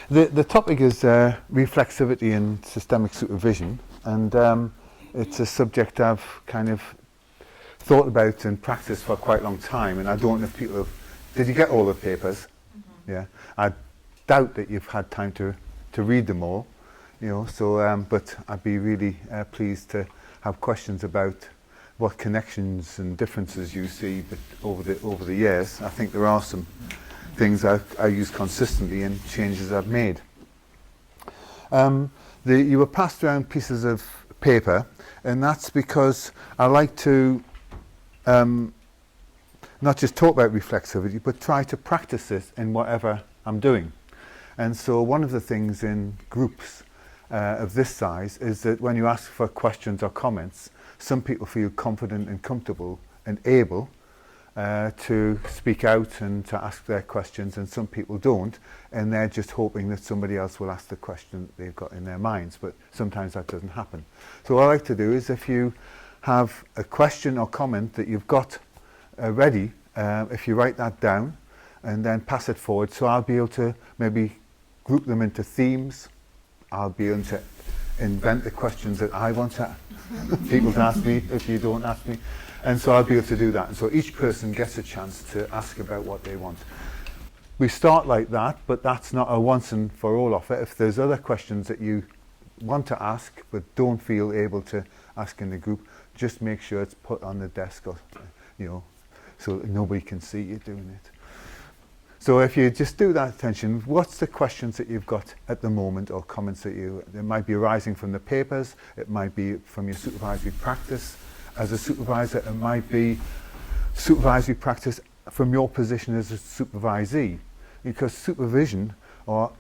The topic is reflexivity and systemic supervision, and it's a subject I've kind of thought about and practiced for quite a long time, and I don't know if people have... Did you get all the papers? Mm-hmm. Yeah. I doubt that you've had time to read them all, you know, so, but I'd be really pleased to have questions about what connections and differences you see over the years. I think there are some things I use consistently and changes I've made. You were passed around pieces of paper, and that's because I like to not just talk about reflexivity, but try to practice it in whatever I'm doing. And so one of the things in groups of this size is that when you ask for questions or comments, some people feel confident and comfortable and able to speak out and to ask their questions, and some people don't, and they're just hoping that somebody else will ask the question that they've got in their minds, but sometimes that doesn't happen. So what I like to do is, if you have a question or comment that you've got ready, if you write that down and then pass it forward, so I'll be able to maybe group them into themes. I'll be able to invent the questions that I want people to ask me if you don't ask me. And so I'll be able to do that. And so each person gets a chance to ask about what they want. We start like that, but that's not a once and for all offer. If there's other questions that you want to ask but don't feel able to ask in the group, just make sure it's put on the desk, or, you know, so nobody can see you doing it. So if you just do that attention, what's the questions that you've got at the moment, or comments that it might be arising from the papers, it might be from your supervisory practice as a supervisor, it might be supervisory practice from your position as a supervisee, because supervision, or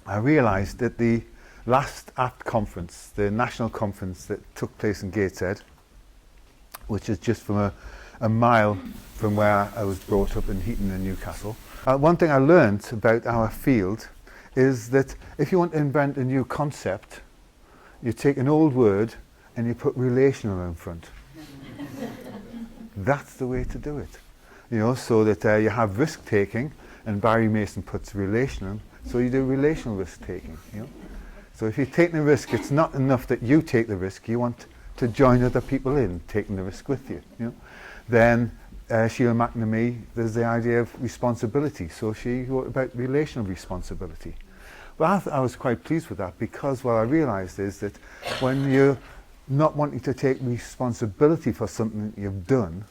I realised that the last ACT conference, the national conference that took place in Gateshead, which is just from a mile from where I was brought up in Heaton and Newcastle. One thing I learned about our field is that if you want to invent a new concept, you take an old word and you put relational in front. That's the way to do it. You know, so that you have risk taking, and Barry Mason puts relational, so you do relational risk taking, you know. So if you're taking a risk, it's not enough that you take the risk, you want to join other people in taking the risk with you, you know. Then Sheila McNamee, there's the idea of responsibility, so she wrote about relational responsibility. Well, I was quite pleased with that, because what I realised is that when you're not wanting to take responsibility for something that you've done,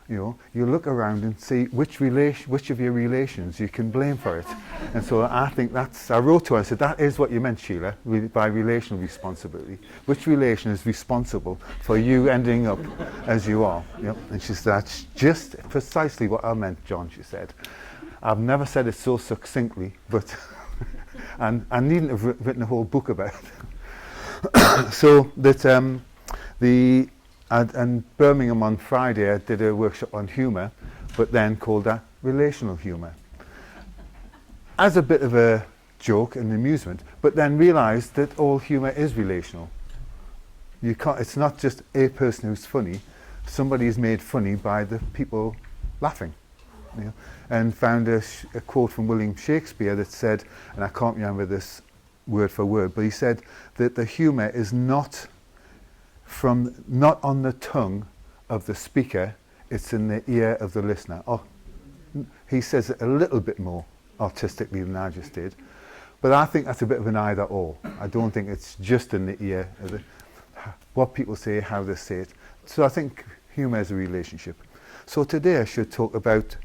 you know, you look around and see which of your relations you can blame for it. And so I think I wrote to her, I said, that is what you meant, Sheila, by relational responsibility. Which relation is responsible for you ending up as you are? You know? And she said, that's just precisely what I meant, John, she said. I've never said it so succinctly, but and I needn't have written a whole book about it. So that and Birmingham on Friday, I did a workshop on humour, but then called that relational humour, as a bit of a joke and amusement, but then realised that all humour is relational. You can't, it's not just a person who's funny, somebody is made funny by the people laughing. You know? And found a quote from William Shakespeare that said, and I can't remember this word for word, but he said that the humour is not on the tongue of the speaker, it's in the ear of the listener. Oh, he says it a little bit more artistically than I just did, but I think that's a bit of an either or. I don't think it's just in the ear of what people say, how they say it. So I think humour is a relationship. So today I should talk about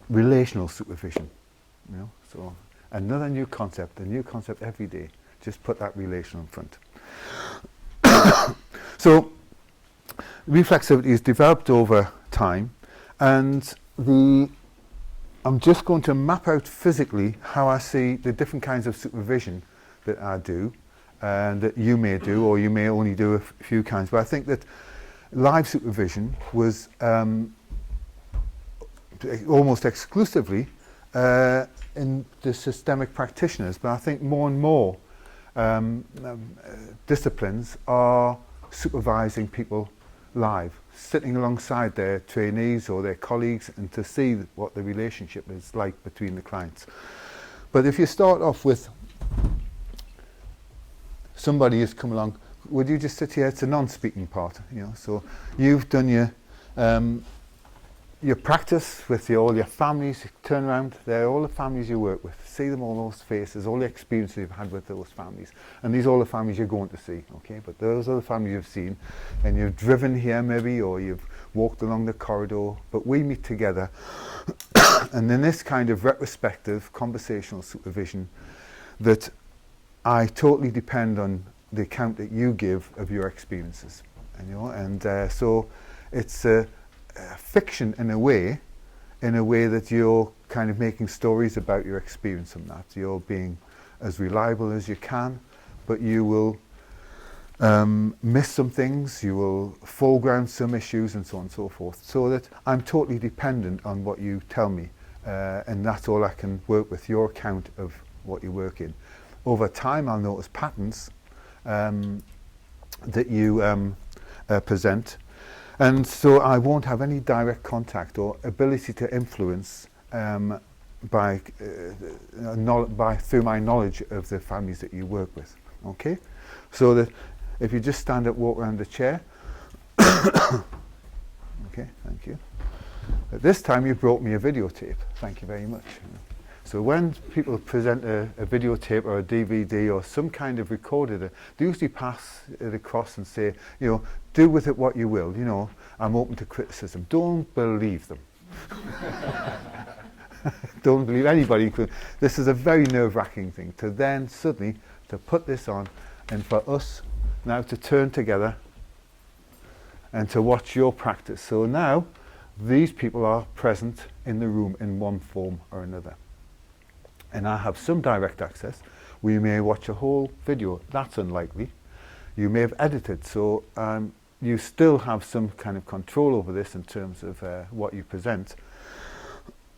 relational supervision. You know, so another new concept, a new concept every day. Just put that relational in front. So reflexivity is developed over time, and I'm just going to map out physically how I see the different kinds of supervision that I do, and that you may do, or you may only do a few kinds. But I think that live supervision was almost exclusively in the systemic practitioners, but I think more and more disciplines are supervising people live, sitting alongside their trainees or their colleagues, and to see what the relationship is like between the clients. But if you start off with somebody who's come along, would you just sit here? It's a non-speaking part, you know. So you've done your practice with all your families. You turn around, they're all the families you work with. See them, all those faces, all the experiences you've had with those families. And these are all the families you're going to see, okay? But those are the families you've seen. And you've driven here maybe, or you've walked along the corridor. But we meet together. And in this kind of retrospective conversational supervision, that I totally depend on the account that you give of your experiences. And, you know, and so it's fiction in a way that you're kind of making stories about your experience from that. You're being as reliable as you can, but you will miss some things, you will foreground some issues, and so on and so forth. So that I'm totally dependent on what you tell me, and that's all I can work with, your account of what you work in. Over time, I'll notice patterns that you present. And so I won't have any direct contact or ability to influence through my knowledge of the families that you work with. Okay? So that if you just stand up, walk around the chair. Okay, thank you. At this time you brought me a videotape. Thank you very much. So when people present a videotape or a DVD or some kind of recorder, they usually pass it across and say, you know, do with it what you will. You know, I'm open to criticism. Don't believe them. Don't believe anybody. This is a very nerve-wracking thing to then suddenly to put this on, and for us now to turn together and to watch your practice. So now these people are present in the room in one form or another. And I have some direct access. We may watch a whole video. That's unlikely. You may have edited, so you still have some kind of control over this in terms of what you present.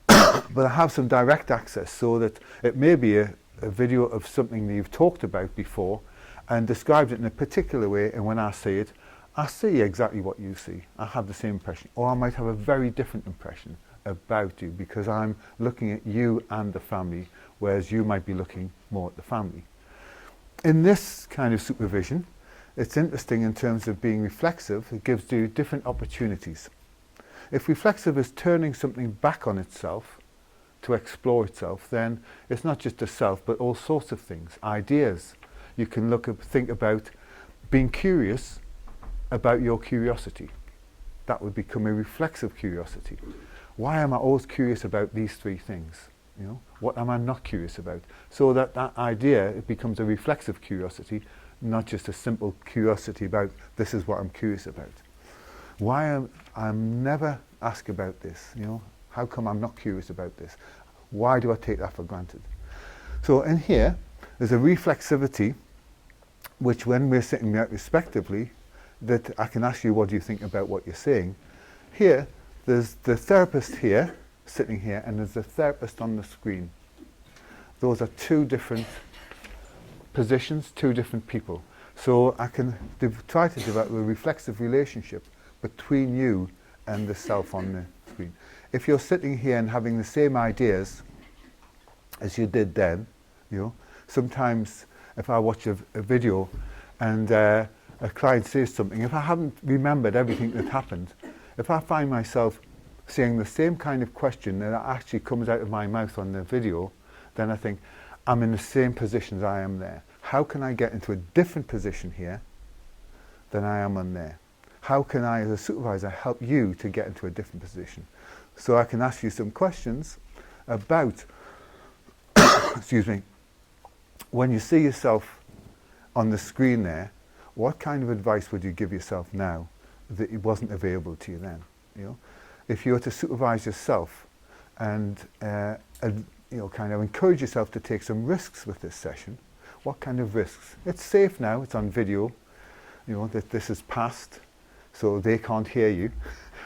But I have some direct access, so that it may be a video of something that you've talked about before and described it in a particular way, and when I see it, I see exactly what you see. I have the same impression. Or I might have a very different impression about you, because I'm looking at you and the family, whereas you might be looking more at the family. In this kind of supervision, it's interesting in terms of being reflexive. It gives you different opportunities. If reflexive is turning something back on itself to explore itself, then it's not just a self, but all sorts of things, ideas. You can think about being curious about your curiosity. That would become a reflexive curiosity. Why am I always curious about these three things? You know, what am I not curious about? So that idea, it becomes a reflexive curiosity, not just a simple curiosity about this is what I'm curious about. Why am I never asked about this? You know, how come I'm not curious about this? Why do I take that for granted? So in here, there's a reflexivity, which when we're sitting there respectively, that I can ask you, what do you think about what you're saying? Here, there's the therapist here, sitting here, and there's the therapist on the screen. Those are two different positions, two different people. So I can try to develop a reflexive relationship between you and the self on the screen. If you're sitting here and having the same ideas as you did then, you know, sometimes if I watch a video and a client says something, if I haven't remembered everything that happened, if I find myself saying the same kind of question that actually comes out of my mouth on the video, then I think, I'm in the same position as I am there. How can I get into a different position here than I am on there? How can I, as a supervisor, help you to get into a different position? So I can ask you some questions about, excuse me, when you see yourself on the screen there, what kind of advice would you give yourself now that it wasn't available to you then? You know, if you were to supervise yourself and you know, kind of encourage yourself to take some risks with this session, what kind of risks? It's safe now, it's on video, you know, that this is past, so they can't hear you.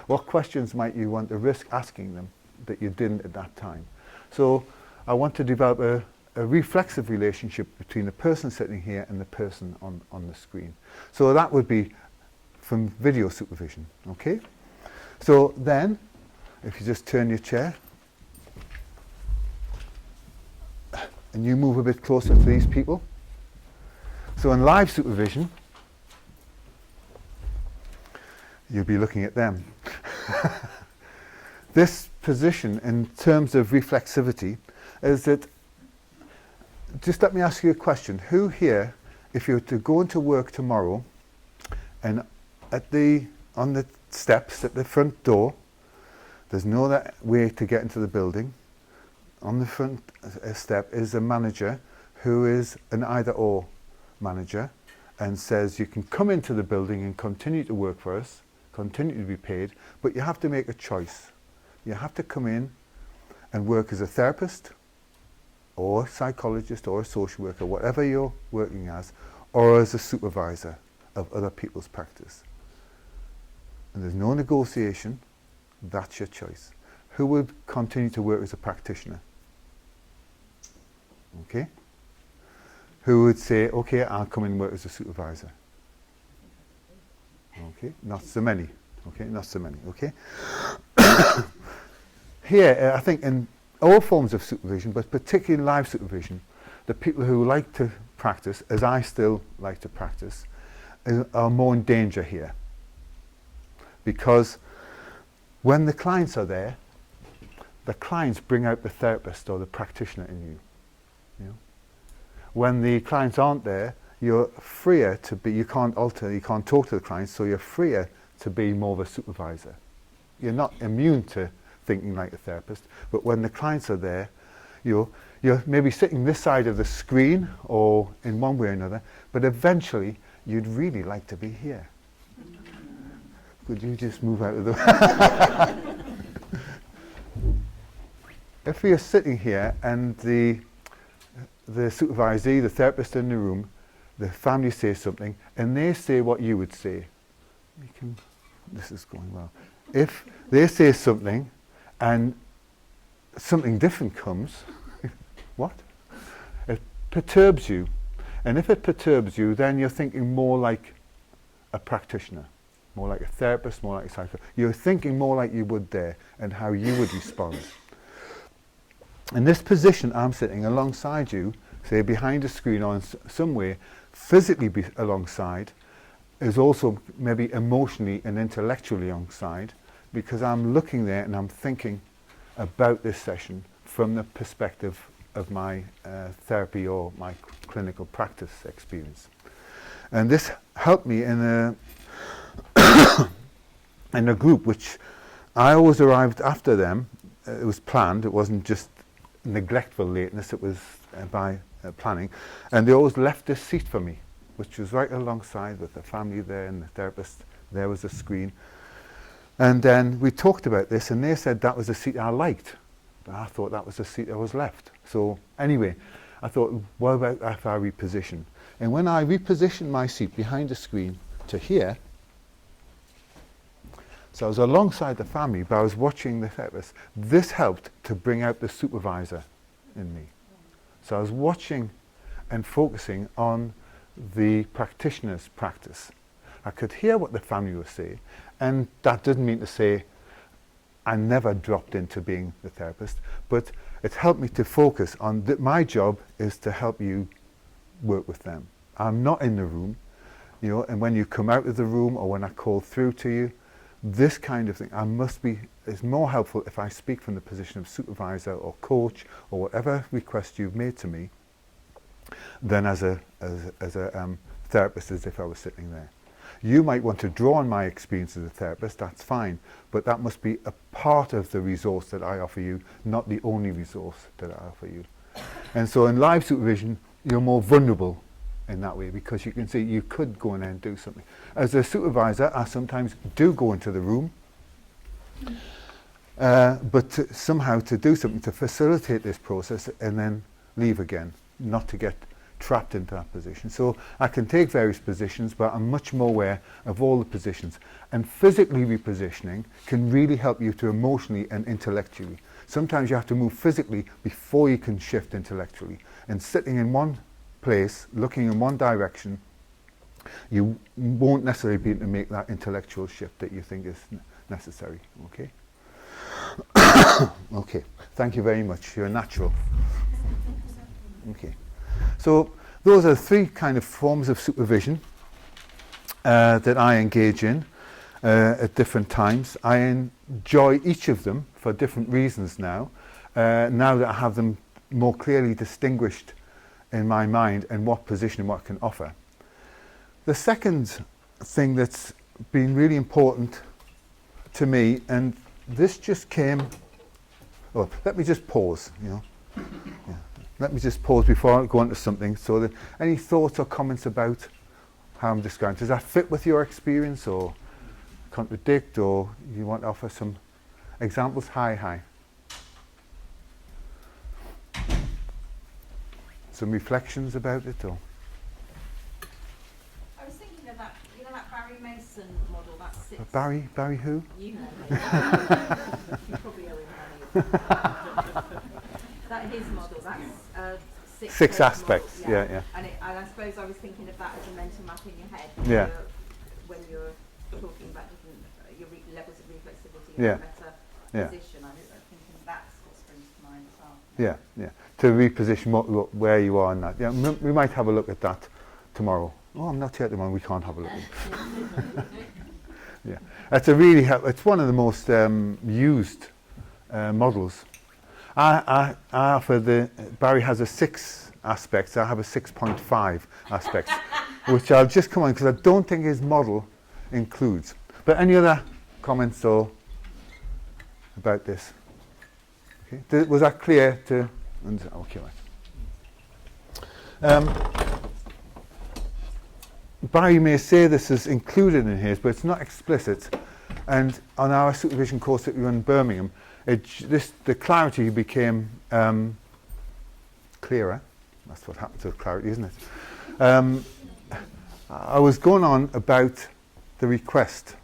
What questions might you want to risk asking them that you didn't at that time? So I want to develop a reflexive relationship between the person sitting here and the person on the screen. So that would be from video supervision. Okay? So then, if you just turn your chair and you move a bit closer to these people. So in live supervision, you'll be looking at them. This position in terms of reflexivity is that, just let me ask you a question. Who here, if you were to go into work tomorrow and on the steps at the front door, there's no other way to get into the building, on the front step is a manager who is an either-or manager and says you can come into the building and continue to work for us, continue to be paid, but you have to make a choice. You have to come in and work as a therapist or psychologist or a social worker, whatever you're working as, or as a supervisor of other people's practice. And there's no negotiation, that's your choice. Who would continue to work as a practitioner? Okay? Who would say, okay, I'll come and work as a supervisor? Okay, not so many. Okay, not so many. Okay? Here, I think in all forms of supervision, but particularly in live supervision, the people who like to practice, as I still like to practice, are more in danger here. Because when the clients are there, the clients bring out the therapist or the practitioner in you. You know? When the clients aren't there, you're freer to be, you can't talk to the clients, so you're freer to be more of a supervisor. You're not immune to thinking like a therapist, but when the clients are there, you're maybe sitting this side of the screen or in one way or another, but eventually you'd really like to be here. Could you just move out of the If you're sitting here and the supervisee, the therapist in the room, the family says something, and they say what you would say. This is going well. If they say something, and something different comes, what? It perturbs you. And if it perturbs you, then you're thinking more like a practitioner, more like a therapist, more like a psychologist. You're thinking more like you would there and how you would respond. In this position, I'm sitting alongside you, say behind a screen or in some way, physically alongside, is also maybe emotionally and intellectually alongside, because I'm looking there and I'm thinking about this session from the perspective of my therapy or my clinical practice experience. And this helped me in a group which I always arrived after them. It was planned, it wasn't just neglectful lateness, it was by planning. And they always left this seat for me, which was right alongside with the family there and the therapist. There was a screen. And then we talked about this, and they said that was the seat I liked. But I thought that was the seat I was left. So anyway, I thought, what about if I reposition? And when I repositioned my seat behind the screen to here, so I was alongside the family, but I was watching the therapist. This helped to bring out the supervisor in me. So I was watching and focusing on the practitioner's practice. I could hear what the family was saying, and that didn't mean to say I never dropped into being the therapist, but it helped me to focus on that my job is to help you work with them. I'm not in the room, you know, and when you come out of the room or when I call through to you, this kind of thing, it's more helpful if I speak from the position of supervisor or coach or whatever request you've made to me than as a therapist, as if I was sitting there. You might want to draw on my experience as a therapist, that's fine, but that must be a part of the resource that I offer you, not the only resource that I offer you. And so in live supervision, you're more vulnerable in that way, because you can see you could go in there and do something. As a supervisor, I sometimes do go into the room, but somehow to do something to facilitate this process and then leave again, not to get trapped into that position. So I can take various positions, but I'm much more aware of all the positions. And physically repositioning can really help you to emotionally and intellectually. Sometimes you have to move physically before you can shift intellectually. And sitting in one place, looking in one direction, you won't necessarily be able to make that intellectual shift that you think is necessary. Okay? Okay, thank you very much. You're a natural. Okay. So those are three kind of forms of supervision that I engage in at different times. I enjoy each of them for different reasons now. Now that I have them more clearly distinguished in my mind and what position and what I can offer. The second thing that's been really important to me, and this just came, well, let me just pause, you know. Yeah. Let me just pause before I go on to something. So that any thoughts or comments about how I'm describing? Does that fit with your experience or contradict, or you want to offer some examples? Hi. Some reflections about it, or? I was thinking of that, you know, that Barry Mason model, that six. Barry who? You know. You probably owe him money. That his model, that's six aspects. Model, Yeah. And I suppose I was thinking of that as a mental map in your head. Yeah. When you're talking about different your levels of reflexivity Yeah. and better Yeah. position. I'm thinking that's what springs to mind as well. Yeah. To reposition where you are in that. Yeah, we might have a look at that tomorrow. Oh, I'm not here tomorrow. We can't have a look at it. Yeah, it's it's one of the most used models. I offer Barry has a 6 aspects. I have a 6.5 aspects, which I'll just come on because I don't think his model includes. But any other comments or about this? Okay. Was that clear to? Okay. Barry may say this is included in his, but it's not explicit. And on our supervision course that we run in Birmingham, the clarity became clearer. That's what happens with clarity, isn't it? I was going on about the request.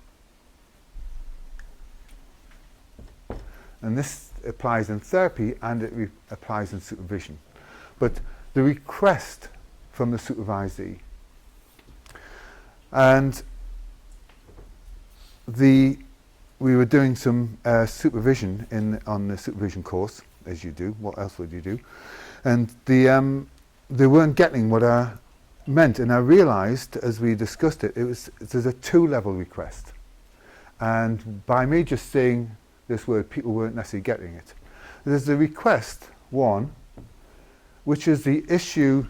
And this applies in therapy and it applies in supervision. But the request from the supervisee. And we were doing some supervision on the supervision course, as you do. What else would you do? And they weren't getting what I meant. And I realised, as we discussed it, there's a 2-level request. And by me just saying this word, people weren't necessarily getting it. There's the request 1, which is the issue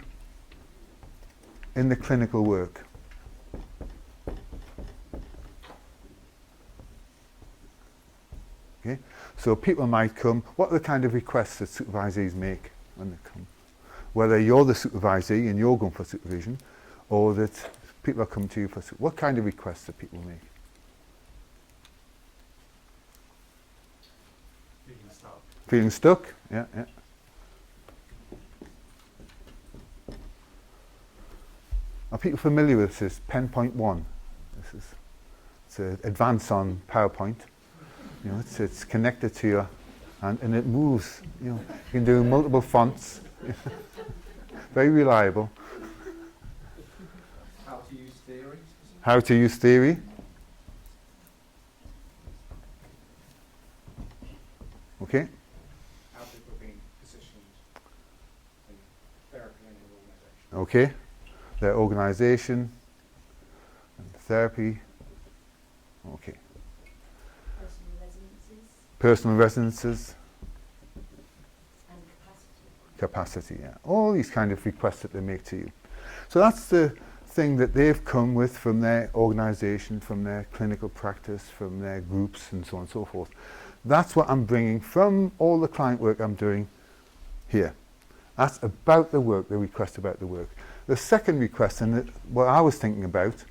in the clinical work. Okay? So people might come, what are the kind of requests that supervisees make when they come? Whether you're the supervisee and you're going for supervision, or that people are coming to you for what kind of requests do people make? Feeling stuck? Yeah. Are people familiar with this? Pen point 1. It's an advance on PowerPoint. You know, it's connected to your hand and it moves. You know, you can do multiple fonts. Very reliable. How to use theory. How to use theory. Okay. How people are being positioned in therapy and in organisation. Okay. Their organisation and therapy. Okay. Personal resonances. And Capacity, yeah. All these kind of requests that they make to you. So that's the thing that they've come with from their organisation, from their clinical practice, from their groups and so on and so forth. That's what I'm bringing from all the client work I'm doing here. That's about the work, the request about the work. The second request, and what I was thinking about,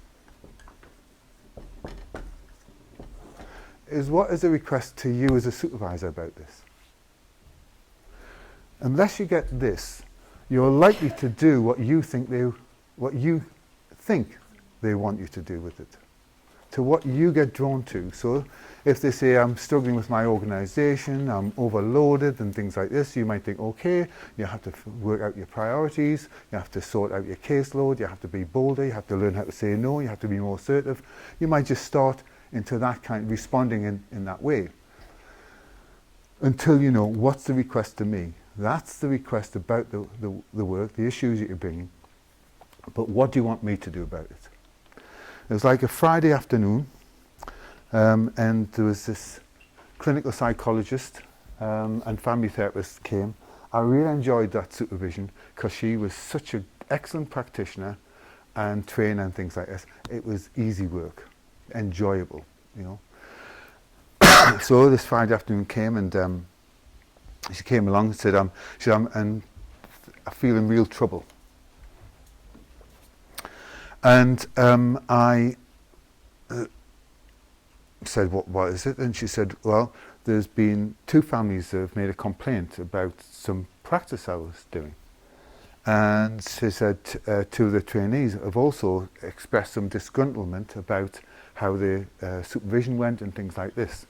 is what is a request to you as a supervisor about this? Unless you get this, you're likely to do what you think they want you to do with it. to what you get drawn to. So if they say, I'm struggling with my organisation, I'm overloaded and things like this, you might think, okay, you have to work out your priorities, you have to sort out your caseload, you have to be bolder, you have to learn how to say no, you have to be more assertive. You might just start into that kind of responding in that way. Until you know, what's the request to me? That's the request about the work, the issues that you're bringing. But what do you want me to do about it? It was like a Friday afternoon, and there was this clinical psychologist and family therapist came. I really enjoyed that supervision because she was such an excellent practitioner and trainer and things like this. It was easy work, enjoyable, you know. So this Friday afternoon came, and she came along and said, I'm feeling real trouble. And I said, what is it? And she said, well, there's been 2 families that have made a complaint about some practice I was doing. And she said 2 of the trainees have also expressed some disgruntlement about how the supervision went and things like this.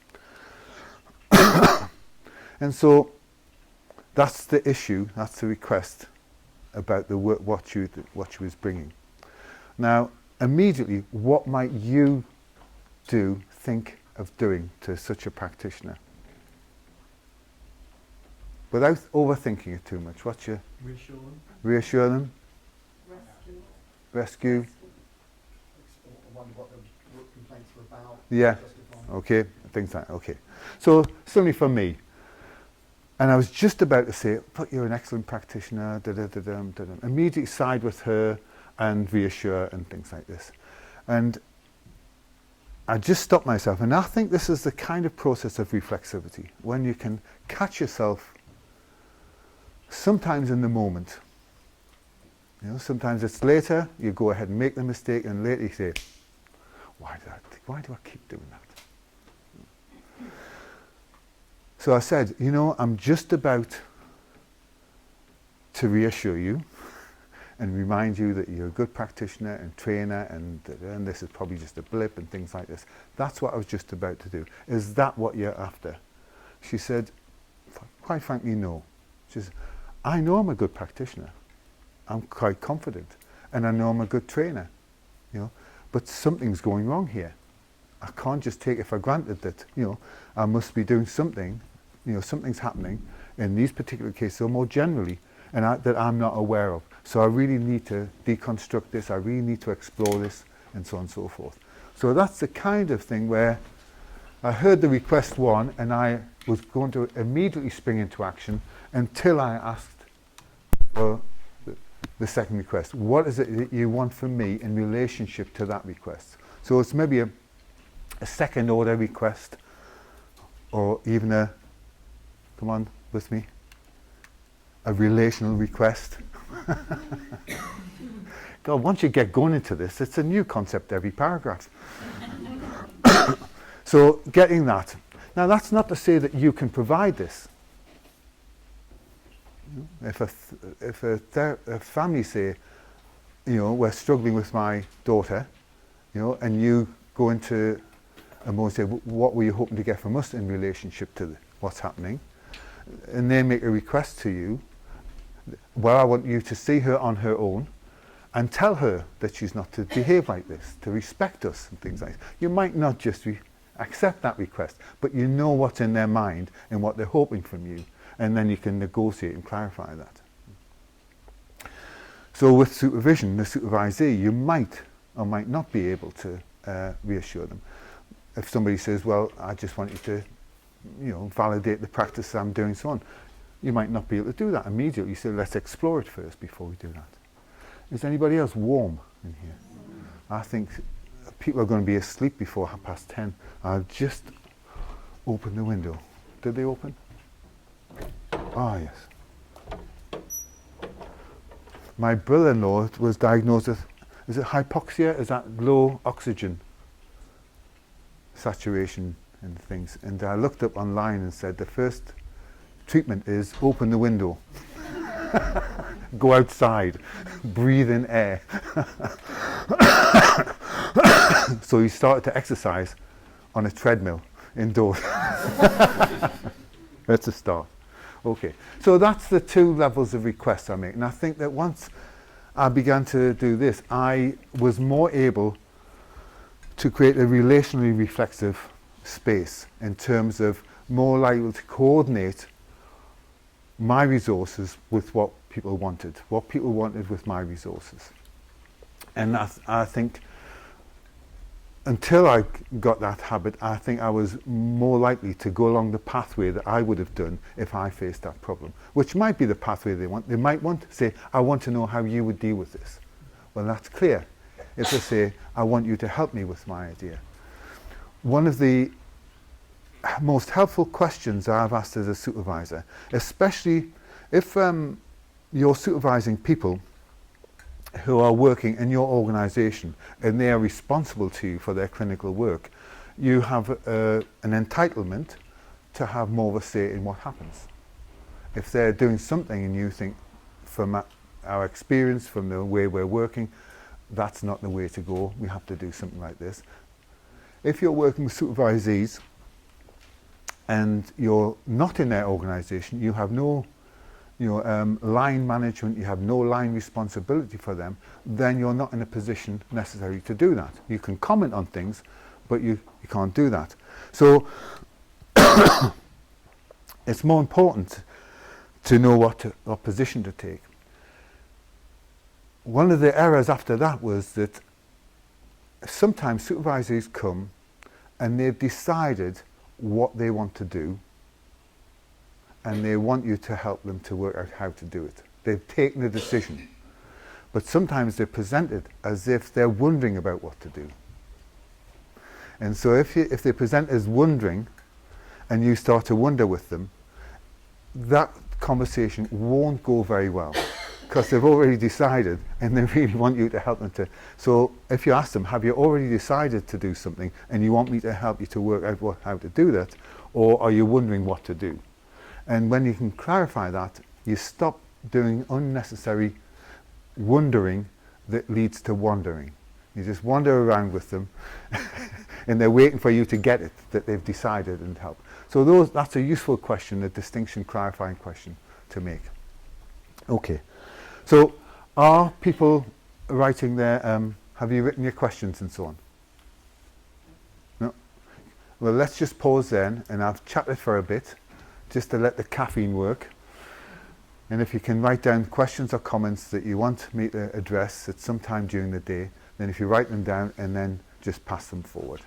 And so that's the issue, that's the request about the work, what she was bringing. Now, immediately, what might you think of doing to such a practitioner? Without overthinking it too much, what's your... Reassure them. Reassure them? Rescue? I wonder what the complaints were about. Yeah. Okay, things like that. Okay. So, certainly for me, and I was just about to say, but you're an excellent practitioner, immediately side with her and reassure and things like this. And I just stopped myself, and I think this is the kind of process of reflexivity, when you can catch yourself sometimes in the moment. You know, sometimes it's later, you go ahead and make the mistake, and later you say, why do I keep doing that? So I said, you know, I'm just about to reassure you and remind you that you're a good practitioner and trainer, and this is probably just a blip and things like this. That's what I was just about to do. Is that what you're after? She said, quite frankly, no. She said, I know I'm a good practitioner. I'm quite confident. And I know I'm a good trainer. You know, but something's going wrong here. I can't just take it for granted that, you know, I must be doing something, you know, something's happening in these particular cases, or more generally, and that I'm not aware of. So I really need to deconstruct this, I really need to explore this, and so on and so forth. So that's the kind of thing where I heard the request one, and I was going to immediately spring into action until I asked for the second request. What is it that you want from me in relationship to that request? So it's maybe a second order request, or even a, come on with me, a relational request. God, once you get going into this, it's a new concept every paragraph. So getting that. Now that's not to say that you can provide this. If a family say, you know, we're struggling with my daughter, you know, and you go into a mode and say, what were you hoping to get from us in relationship to what's happening? And they make a request to you, well, I want you to see her on her own and tell her that she's not to behave like this, to respect us and things like that. You might not just accept that request, but you know what's in their mind and what they're hoping from you, and then you can negotiate and clarify that. So with supervision, the supervisee, you might or might not be able to reassure them. If somebody says, well, I just want you to, you know, validate the practice I'm doing, so on, you might not be able to do that immediately. You say, let's explore it first before we do that. Is anybody else warm in here? I think people are going to be asleep before 10:30. I'll just open the window. Did they open? Ah, yes. My brother-in-law was diagnosed with, is it hypoxia? Is that low oxygen saturation and things? And I looked up online and said the first treatment is open the window. Go outside, breathe in air. So he started to exercise on a treadmill indoors. That's a start. Okay, so that's the 2 levels of requests I make. And I think that once I began to do this, I was more able to create a relationally reflexive space in terms of more likely to coordinate my resources with what people wanted with my resources. And I think until I got that habit, I think I was more likely to go along the pathway that I would have done if I faced that problem, which might be the pathway they want. They might want to say, I want to know how you would deal with this. Well, that's clear. If they say, I want you to help me with my idea. One of the most helpful questions I've asked as a supervisor, especially if you're supervising people who are working in your organisation and they are responsible to you for their clinical work, you have an entitlement to have more of a say in what happens. If they're doing something and you think, from our experience, from the way we're working, that's not the way to go, we have to do something like this. If you're working with supervisees and you're not in their organisation, you have no line management, you have no line responsibility for them, then you're not in a position necessary to do that. You can comment on things, but you can't do that. So it's more important to know what position to take. One of the errors after that was that sometimes supervisors come and they've decided what they want to do, and they want you to help them to work out how to do it. They've taken a decision. But sometimes they're presented as if they're wondering about what to do. And so if they present as wondering, and you start to wonder with them, that conversation won't go very well, because they've already decided and they really want you to help them to. So if you ask them, have you already decided to do something and you want me to help you to work out how to do that, or are you wondering what to do? And when you can clarify that, you stop doing unnecessary wondering that leads to wandering. You just wander around with them and they're waiting for you to get it, that they've decided and help. So that's a useful question, a distinction clarifying question to make. Okay, so are people writing there, have you written your questions and so on? No? Well, let's just pause then, and I've chatted for a bit, just to let the caffeine work. And if you can write down questions or comments that you want me to address at some time during the day, then if you write them down and then just pass them forward.